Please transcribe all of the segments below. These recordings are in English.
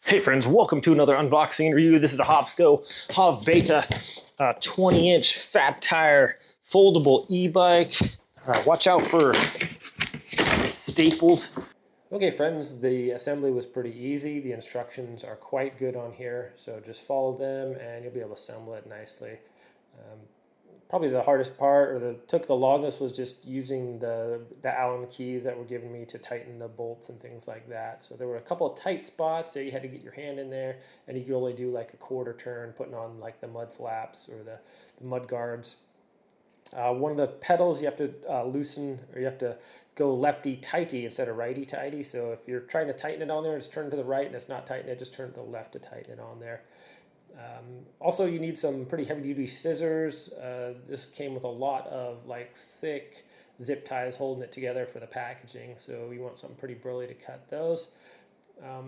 Hey friends, welcome to another unboxing review. This is the Hovsco HovBeta 20-inch fat tire foldable e-bike. Watch out for staples. Okay friends, the assembly was pretty easy. The instructions are quite good on here, so just follow them and you'll be able to assemble it nicely. Probably the hardest part, or took the longest, was just using the Allen keys that were given me to tighten the bolts and things like that. So there were a couple of tight spots that you had to get your hand in there, and you could only do like a quarter turn, putting on like the mud flaps or the mud guards. One of the pedals you have to loosen, or you have to go lefty tighty instead of righty tighty. So if you're trying to tighten it on there, just turn to the right, and it's not tighten it, just turn to the left to tighten it on there. Also, you need some pretty heavy-duty scissors. This came with a lot of like thick zip ties holding it together for the packaging, so you want something pretty burly to cut those.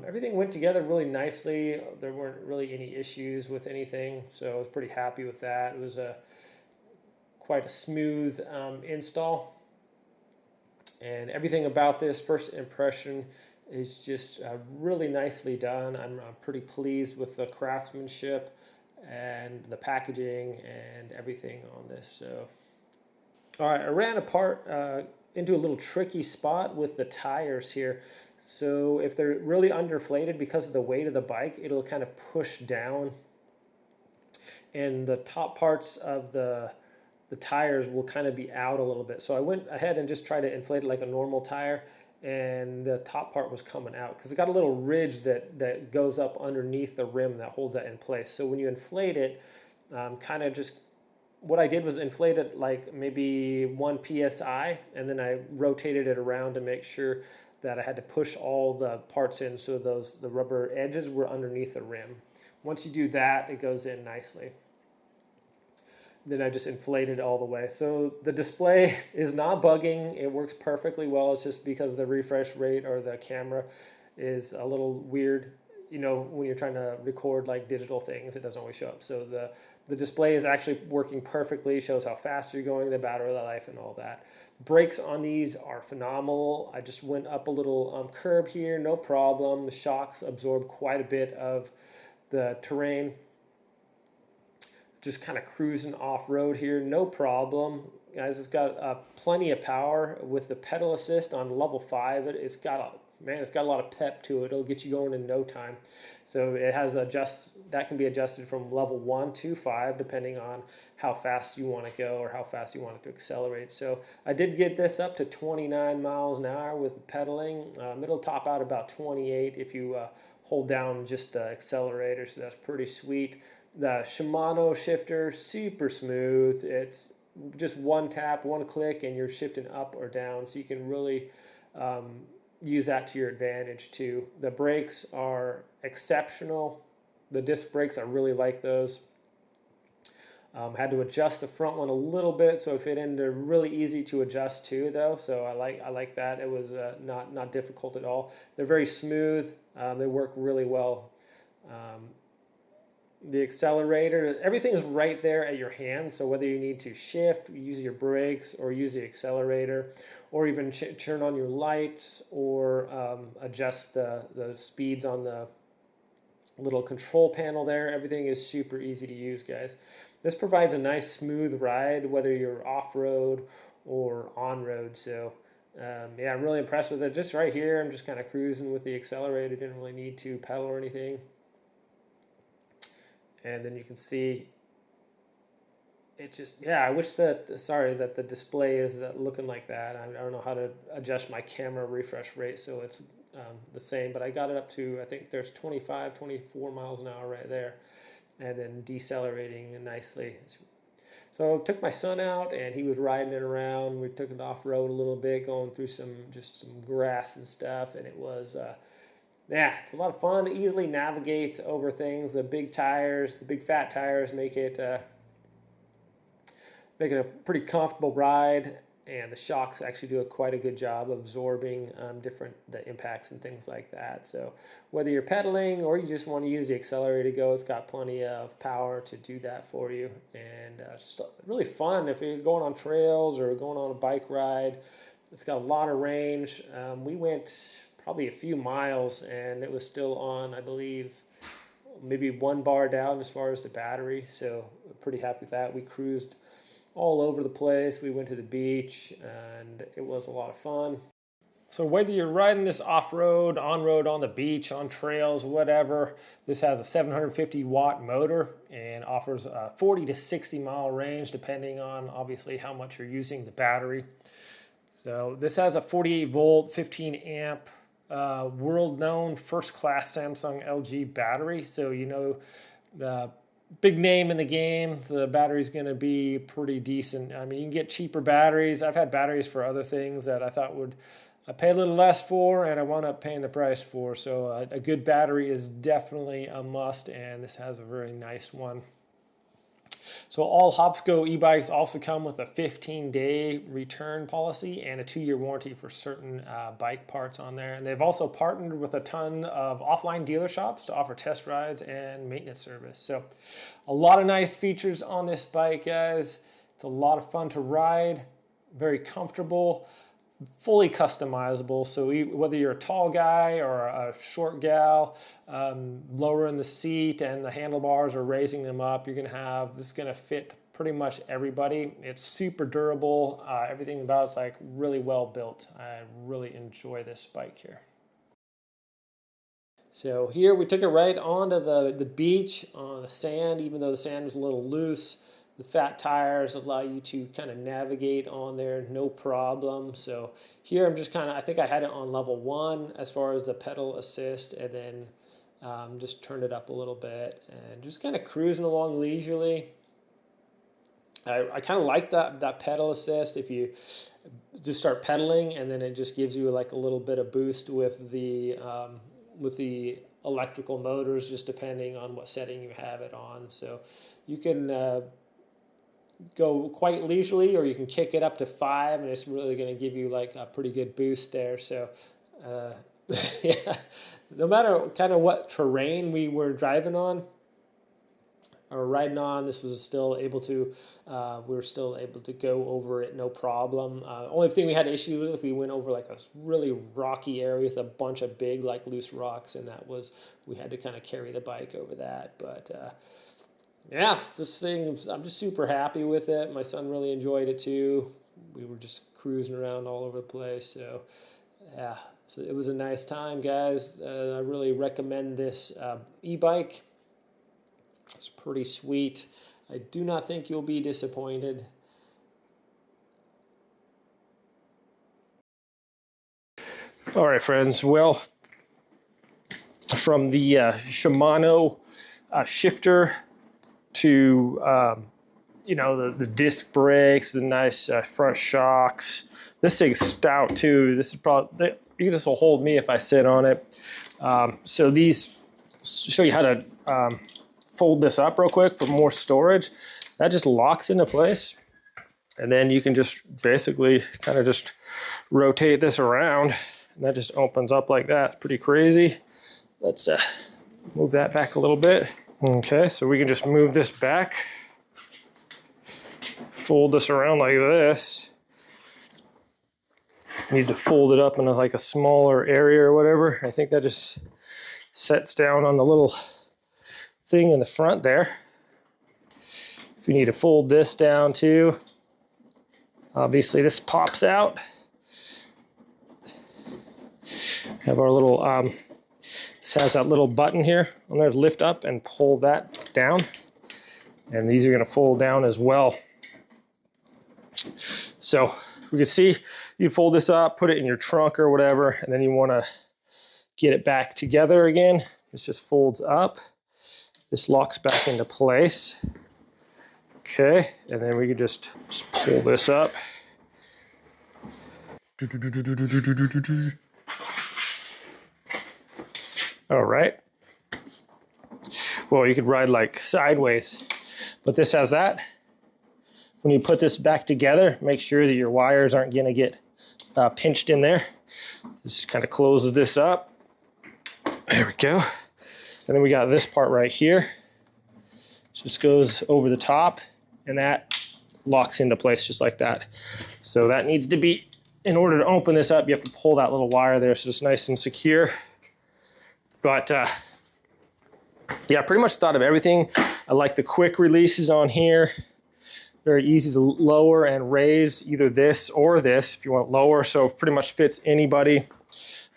Everything went together really nicely. There weren't really any issues with anything, so I was pretty happy with that. It was quite a smooth install, and everything about this first impression is just really nicely done. I'm pretty pleased with the craftsmanship and the packaging and everything on this. So, all right, I ran apart into a little tricky spot with the tires here. So if they're really underinflated because of the weight of the bike, it'll kind of push down, and the top parts of the tires will kind of be out a little bit. So I went ahead and just tried to inflate it like a normal tire, and the top part was coming out because it got a little ridge that goes up underneath the rim that holds that in place. So when you inflate it, kind of just what I did was inflate it like maybe 1 psi, and then I rotated it around to make sure that I had to push all the parts in so the rubber edges were underneath the rim. Once you do that, it goes in nicely. Then I just inflated all the way. So the display is not bugging. It works perfectly well. It's just because the refresh rate or the camera is a little weird. You know, when you're trying to record like digital things, it doesn't always show up. So the display is actually working perfectly. It shows how fast you're going, the battery life, and all that. Brakes on these are phenomenal. I just went up a little curb here, no problem. The shocks absorb quite a bit of the terrain. Just kind of cruising off-road here, no problem. Guys, it's got plenty of power with the pedal assist on level 5. It's got a lot of pep to it. It'll get you going in no time. So it has that can be adjusted from level 1 to 5 depending on how fast you want to go or how fast you want it to accelerate. So I did get this up to 29 miles an hour with pedaling. It'll top out about 28 if you hold down just the accelerator, so that's pretty sweet. The Shimano shifter, super smooth. It's just one tap, one click, and you're shifting up or down. So you can really use that to your advantage too. The brakes are exceptional. The disc brakes, I really like those. Had to adjust the front one a little bit, so it fit in. They're really easy to adjust too, though. So I like that. It was not difficult at all. They're very smooth. They work really well. The accelerator, everything is right there at your hand. So whether you need to shift, use your brakes, or use the accelerator, or even turn on your lights, or adjust the speeds on the little control panel there, everything is super easy to use, guys. This provides a nice smooth ride whether you're off-road or on-road. So yeah, I'm really impressed with it. Just right here, I'm just kind of cruising with the accelerator. Didn't really need to pedal or anything. And then you can see it just, yeah, I wish that the display is looking like that. I don't know how to adjust my camera refresh rate so it's the same, but I got it up to, I think there's 25, 24 miles an hour right there, and then decelerating nicely. So I took my son out and he was riding it around. We took it off road a little bit, going through some grass and stuff, and it was yeah, it's a lot of fun. It easily navigates over things. The big tires, the big fat tires, make it a pretty comfortable ride, and the shocks actually do quite a good job of absorbing the impacts and things like that. So whether you're pedaling or you just want to use the accelerator to go, it's got plenty of power to do that for you, and it's just really fun if you're going on trails or going on a bike ride. It's got a lot of range. We went probably a few miles, and it was still on, I believe, maybe 1 bar down as far as the battery. So pretty happy with that. We cruised all over the place. We went to the beach, and it was a lot of fun. So whether you're riding this off-road, on-road, on the beach, on trails, whatever, this has a 750 watt motor and offers a 40 to 60 mile range depending on obviously how much you're using the battery. So this has a 48 volt, 15 amp, world-known first-class Samsung LG battery. So you know the big name in the game, the battery's going to be pretty decent. I mean, you can get cheaper batteries. I've had batteries for other things that I thought I pay a little less for, and I wound up paying the price for. So a good battery is definitely a must, and this has a very nice one. So all Hovsco e-bikes also come with a 15-day return policy and a 2-year warranty for certain bike parts on there. And they've also partnered with a ton of offline dealer shops to offer test rides and maintenance service. So a lot of nice features on this bike, guys. It's a lot of fun to ride, very comfortable, fully customizable. So whether you're a tall guy or a short gal, lowering the seat and the handlebars or raising them up, this is going to fit pretty much everybody. It's super durable. Everything about it's like really well built. I really enjoy this bike here. So here we took it right onto the beach on the sand, even though the sand was a little loose. The fat tires allow you to kind of navigate on there, no problem. So here I'm just I think I had it on level 1 as far as the pedal assist, and then just turned it up a little bit and just kind of cruising along leisurely. I kind of like that pedal assist. If you just start pedaling, and then it just gives you like a little bit of boost with the electrical motors, just depending on what setting you have it on. So you can go quite leisurely, or you can kick it up to 5, and it's really going to give you like a pretty good boost there. So yeah, no matter kind of what terrain we were driving on or riding on, this was still able to we were still able to go over it no problem. Only thing we had issues with, if we went over like a really rocky area with a bunch of big like loose rocks, and we had to kind of carry the bike over that. But yeah, this thing, I'm just super happy with it. My son really enjoyed it too. We were just cruising around all over the place. So yeah, so it was a nice time, guys. I really recommend this e-bike. It's pretty sweet. I do not think you'll be disappointed. All right, friends. Well, from the Shimano shifter to the disc brakes, the nice front shocks. This thing's stout too. This will hold me if I sit on it. So these show you how to fold this up real quick for more storage. That just locks into place, and then you can just basically kind of just rotate this around, and that just opens up like that. It's pretty crazy. Let's move that back a little bit. Okay, so we can just move this back, fold this around like this. Need to fold it up into like a smaller area or whatever. I think that just sets down on the little thing in the front there. If you need to fold this down too, obviously this pops out. Have our little this has that little button here on there to lift up and pull that down. And these are going to fold down as well. So we can see you fold this up, put it in your trunk or whatever, and then you want to get it back together again. This just folds up. This locks back into place. Okay, and then we can just pull this up. All right. Well, you could ride like sideways, but this has that. When you put this back together, make sure that your wires aren't going to get pinched in there. This just kind of closes this up. There we go. And then we got this part right here. Just goes over the top, and that locks into place just like that. So that needs to be in order to open this up, you have to pull that little wire there so it's nice and secure. But yeah, pretty much thought of everything. I like the quick releases on here. Very easy to lower and raise, either this or this if you want lower, so pretty much fits anybody.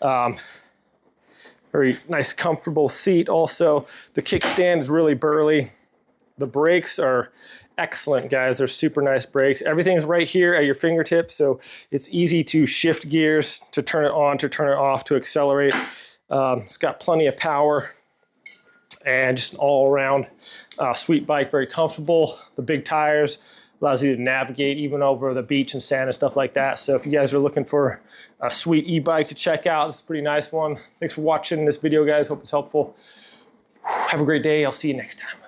Very nice, comfortable seat also. The kickstand is really burly. The brakes are excellent, guys. They're super nice brakes. Everything's right here at your fingertips, so it's easy to shift gears, to turn it on, to turn it off, to accelerate. It's got plenty of power. And just an all-around sweet bike, very comfortable. The big tires allows you to navigate even over the beach and sand and stuff like that. So if you guys are looking for a sweet e-bike to check out, it's a pretty nice one. Thanks for watching this video, guys. Hope it's helpful. Have a great day. I'll see you next time.